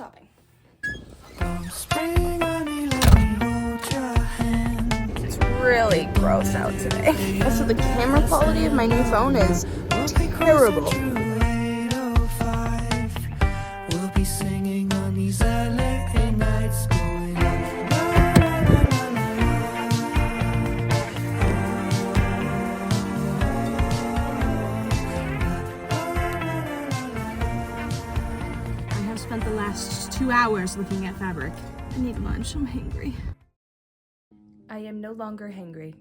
shopping. It's really gross out today. Also, the camera quality of my new phone is terrible. Spent the last 2 hours looking at fabric. I need lunch, I'm hangry. I am no longer hangry.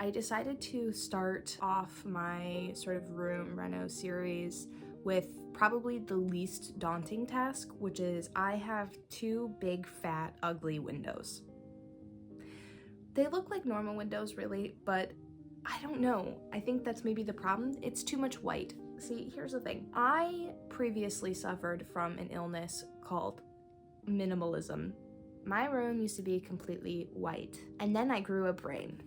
I decided to start off my sort of room reno series with probably the least daunting task, which is I have 2 big, fat, ugly windows. They look like normal windows really, but I don't know. I think that's maybe the problem. It's too much white. See, here's the thing. I previously suffered from an illness called minimalism. My room used to be completely white, and then I grew a brain.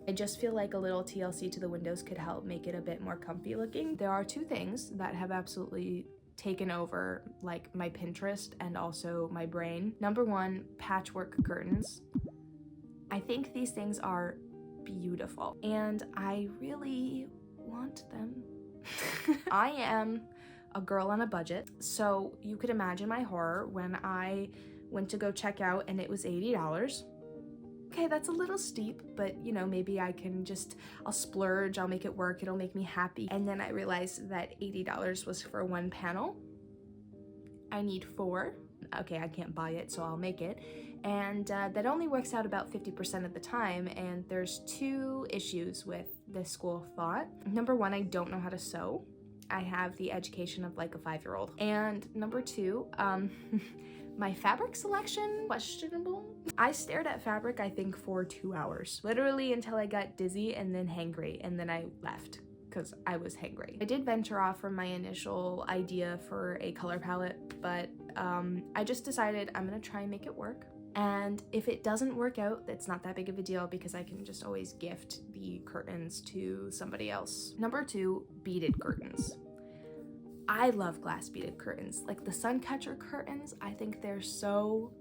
I just feel like a little TLC to the windows could help make it a bit more comfy looking. There are 2 things that have absolutely taken over like my Pinterest and also my brain. Number 1, patchwork curtains. I think these things are beautiful, and I really want them. I am a girl on a budget, so you could imagine my horror when I went to go check out and it was $80. Okay, that's a little steep, but you know, maybe I'll splurge, I'll make it work, it'll make me happy. And then I realized that $80 was for 1 panel. I need 4. Okay, I can't buy it, so I'll make it. And that only works out about 50% of the time, and there's 2 issues with this school of thought. Number 1, I don't know how to sew. I have the education of like a 5-year-old. And number 2, my fabric selection, questionable. I stared at fabric, I think, for 2 hours, literally until I got dizzy and then hangry, and then I left because I was hangry. I did venture off from my initial idea for a color palette, but I just decided I'm gonna try and make it work. And if it doesn't work out, it's not that big of a deal because I can just always gift the curtains to somebody else. Number 2, beaded curtains. I love glass beaded curtains. Like the sun catcher curtains, I think they're so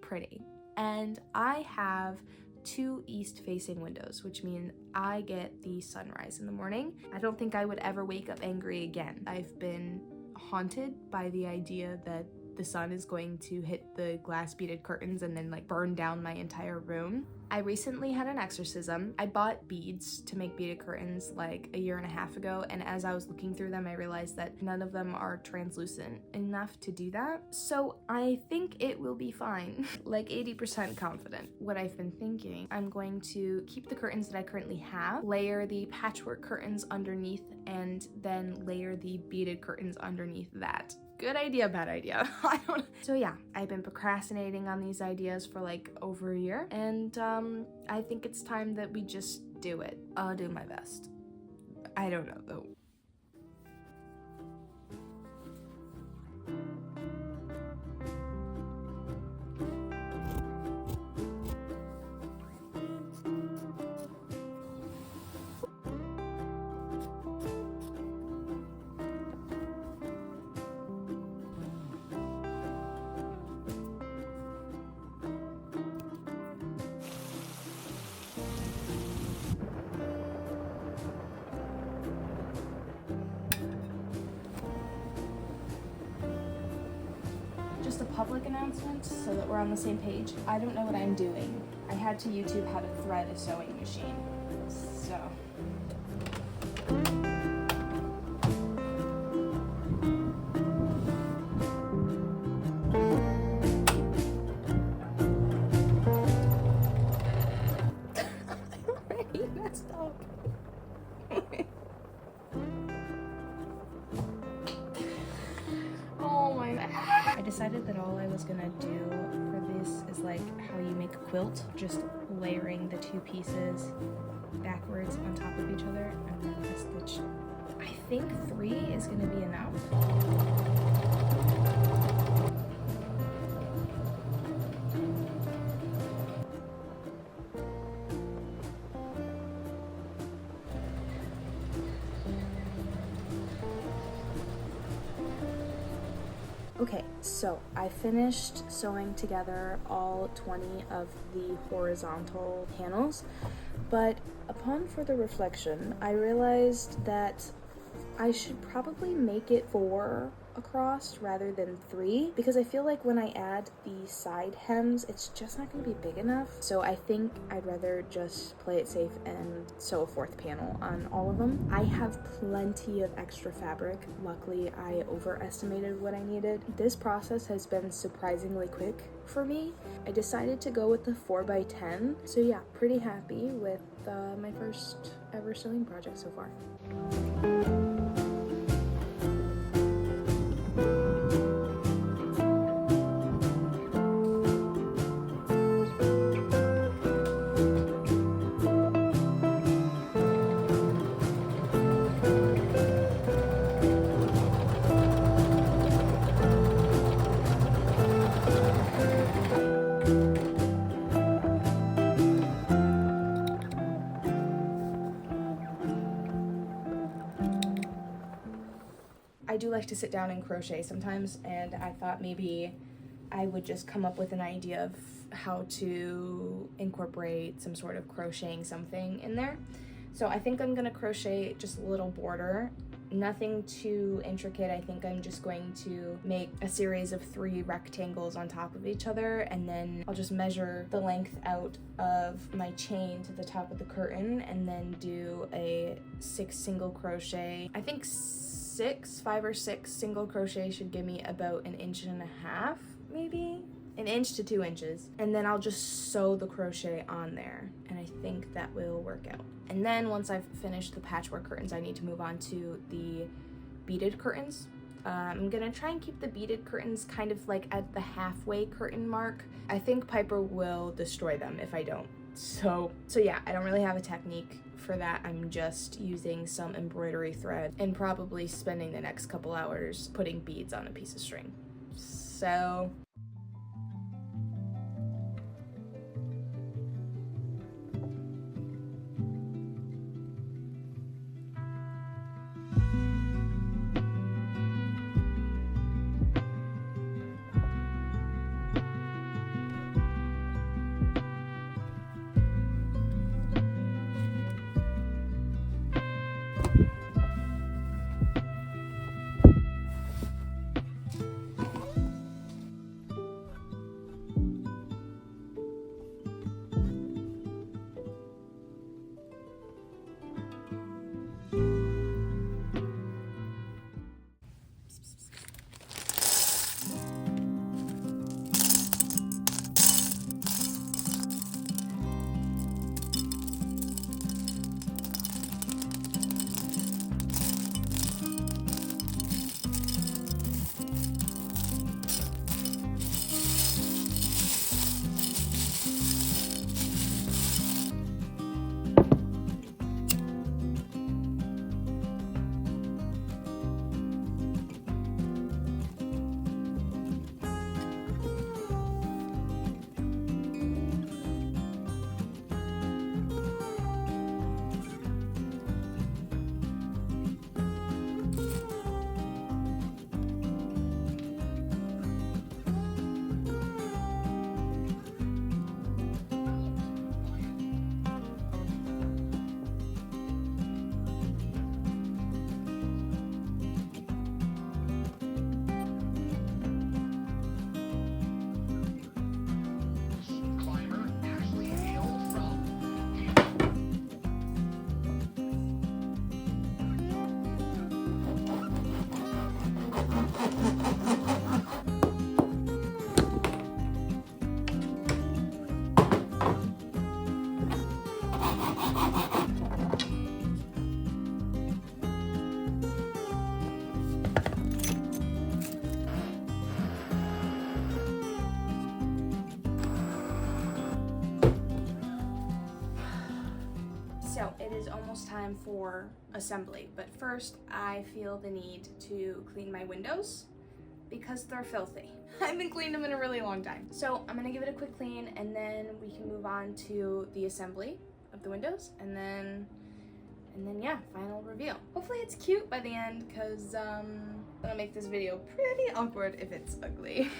pretty. And I have 2 east-facing windows, which mean I get the sunrise in the morning. I don't think I would ever wake up angry again. I've been haunted by the idea that the sun is going to hit the glass beaded curtains and then like burn down my entire room. I recently had an exorcism. I bought beads to make beaded curtains like a 1.5 years ago, and as I was looking through them, I realized that none of them are translucent enough to do that. So I think it will be fine, like 80% confident. What I've been thinking, I'm going to keep the curtains that I currently have, layer the patchwork curtains underneath, and then layer the beaded curtains underneath that. Good idea, bad idea. I don't. So yeah, I've been procrastinating on these ideas for like over a year, and I think it's time that we just do it. I'll do my best. I don't know though. Just a public announcement so that we're on the same page. I don't know what I'm doing. I had to YouTube how to thread a sewing machine. So. I already messed up. Oh my God. I decided that all I was gonna do for this is like how you make a quilt, just layering the 2 pieces backwards on top of each other and then a stitch. I think 3 is gonna be enough. Okay, so I finished sewing together all 20 of the horizontal panels, but upon further reflection, I realized that I should probably make it 4 across rather than 3, because I feel like when I add the side hems, it's just not going to be big enough. So I think I'd rather just play it safe and sew a 4th panel on all of them. I have plenty of extra fabric. Luckily, I overestimated what I needed. This process has been surprisingly quick for me. I decided to go with the 4x10. So yeah, pretty happy with my first ever sewing project so far. I do like to sit down and crochet sometimes, and I thought maybe I would just come up with an idea of how to incorporate some sort of crocheting something in there. So I think I'm gonna crochet just a little border, nothing too intricate. I think I'm just going to make a series of 3 rectangles on top of each other, and then I'll just measure the length out of my chain to the top of the curtain, and then do a 6 single crochet. I think 5 or 6 single crochet should give me about 1.5 inches, maybe 1 inch to 2 inches, and then I'll just sew the crochet on there, and I think that will work out. And then once I've finished the patchwork curtains, I need to move on to the beaded curtains. I'm gonna try and keep the beaded curtains kind of like at the halfway curtain mark. I think Piper will destroy them if I don't. So yeah, I don't really have a technique for that. I'm just using some embroidery thread and probably spending the next couple hours putting beads on a piece of string. So it is almost time for assembly, but first I feel the need to clean my windows because they're filthy. I haven't cleaned them in a really long time. So I'm gonna give it a quick clean, and then we can move on to the assembly of the windows, and then yeah, final reveal. Hopefully it's cute by the end, because That'll make this video pretty awkward if it's ugly.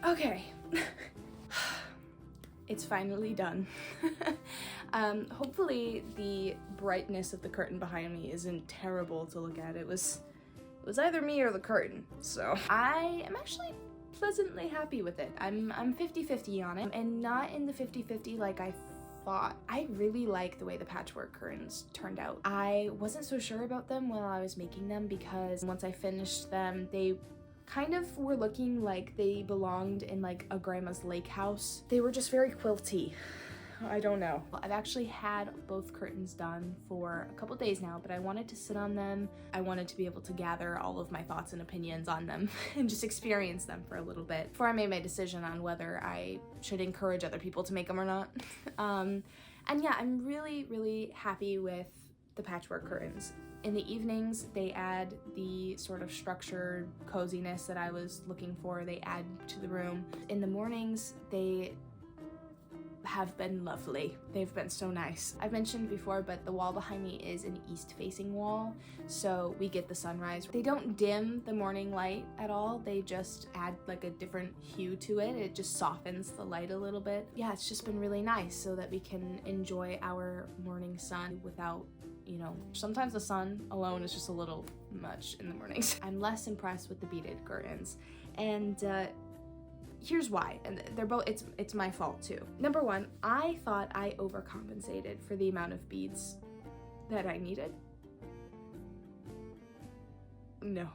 Okay, it's finally done. Hopefully the brightness of the curtain behind me isn't terrible to look at. It was either me or the curtain, so I am actually pleasantly happy with it. I'm 50-50 on it, and not in the 50-50 like I thought. I really like the way the patchwork curtains turned out. I wasn't so sure about them while I was making them because once I finished them, they kind of were looking like they belonged in like a grandma's lake house. They were just very quilty. I don't know. I've actually had both curtains done for a couple days now, but I wanted to sit on them. I wanted to be able to gather all of my thoughts and opinions on them and just experience them for a little bit before I made my decision on whether I should encourage other people to make them or not. And yeah, I'm really happy with the patchwork curtains. In the evenings, they add the sort of structured coziness that I was looking for. They add to the room. In the mornings, they have been lovely. They've been so nice. I've mentioned before, but the wall behind me is an east-facing wall, so we get the sunrise. They don't dim the morning light at all. They just add like a different hue to it. It just softens the light a little bit. Yeah, it's just been really nice so that we can enjoy our morning sun without, you know, sometimes the sun alone is just a little much in the mornings. I'm less impressed with the beaded curtains, and here's why, and they're both, it's my fault too. Number one, I thought I overcompensated for the amount of beads that I needed. No.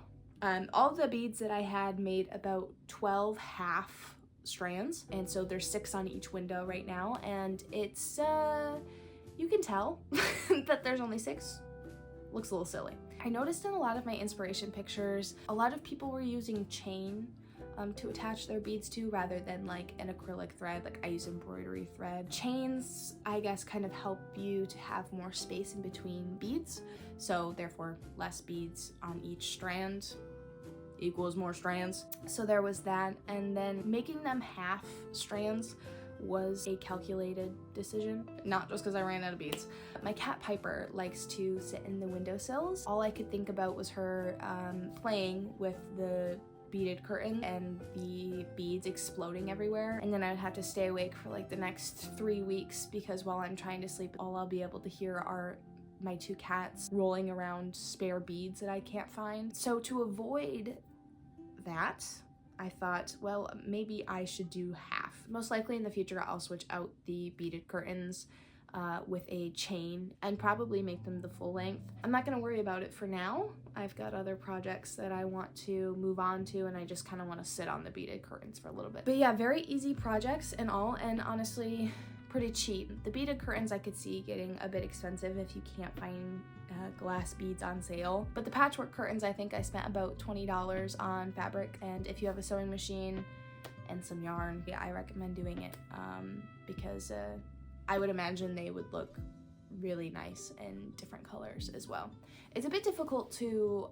All the beads that I had made about 12 half strands, and so there's 6 on each window right now, and it's you can tell that there's only 6. Looks a little silly. I noticed in a lot of my inspiration pictures, a lot of people were using chain to attach their beads to rather than like an acrylic thread. Like I use embroidery thread. Chains, I guess, kind of help you to have more space in between beads, so therefore less beads on each strand equals more strands. So there was that, and then making them half strands was a calculated decision, not just because I ran out of beads. My cat Piper likes to sit in the windowsills. All I could think about was her playing with the beaded curtain and the beads exploding everywhere, and then I'd have to stay awake for like the next 3 weeks because while I'm trying to sleep, all I'll be able to hear are my 2 cats rolling around spare beads that I can't find. So to avoid that, I thought, well, maybe I should do half. Most likely in the future, I'll switch out the beaded curtains with a chain and probably make them the full length. I'm not gonna worry about it for now. I've got other projects that I want to move on to, and I just kind of want to sit on the beaded curtains for a little bit. But yeah, very easy projects and all, and honestly, pretty cheap. The beaded curtains I could see getting a bit expensive if you can't find glass beads on sale. But the patchwork curtains, I think I spent about $20 on fabric, and if you have a sewing machine and some yarn, yeah, I recommend doing it because I would imagine they would look really nice in different colors as well. It's a bit difficult to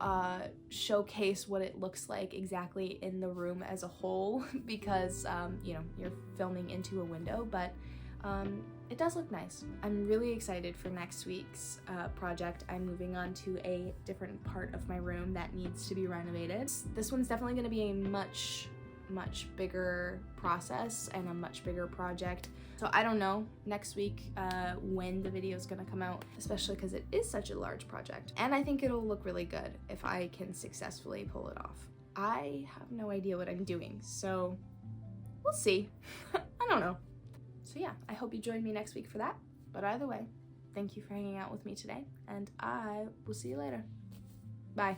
showcase what it looks like exactly in the room as a whole because you know, you're filming into a window, but it does look nice. I'm really excited for next week's project. I'm moving on to a different part of my room that needs to be renovated. This one's definitely going to be a much much bigger process and a much bigger project. So I don't know next week when the video is gonna come out, especially because it is such a large project. And I think it'll look really good if I can successfully pull it off. I have no idea what I'm doing, so we'll see. I don't know. So yeah, I hope you join me next week for that. But either way, thank you for hanging out with me today, and I will see you later. Bye.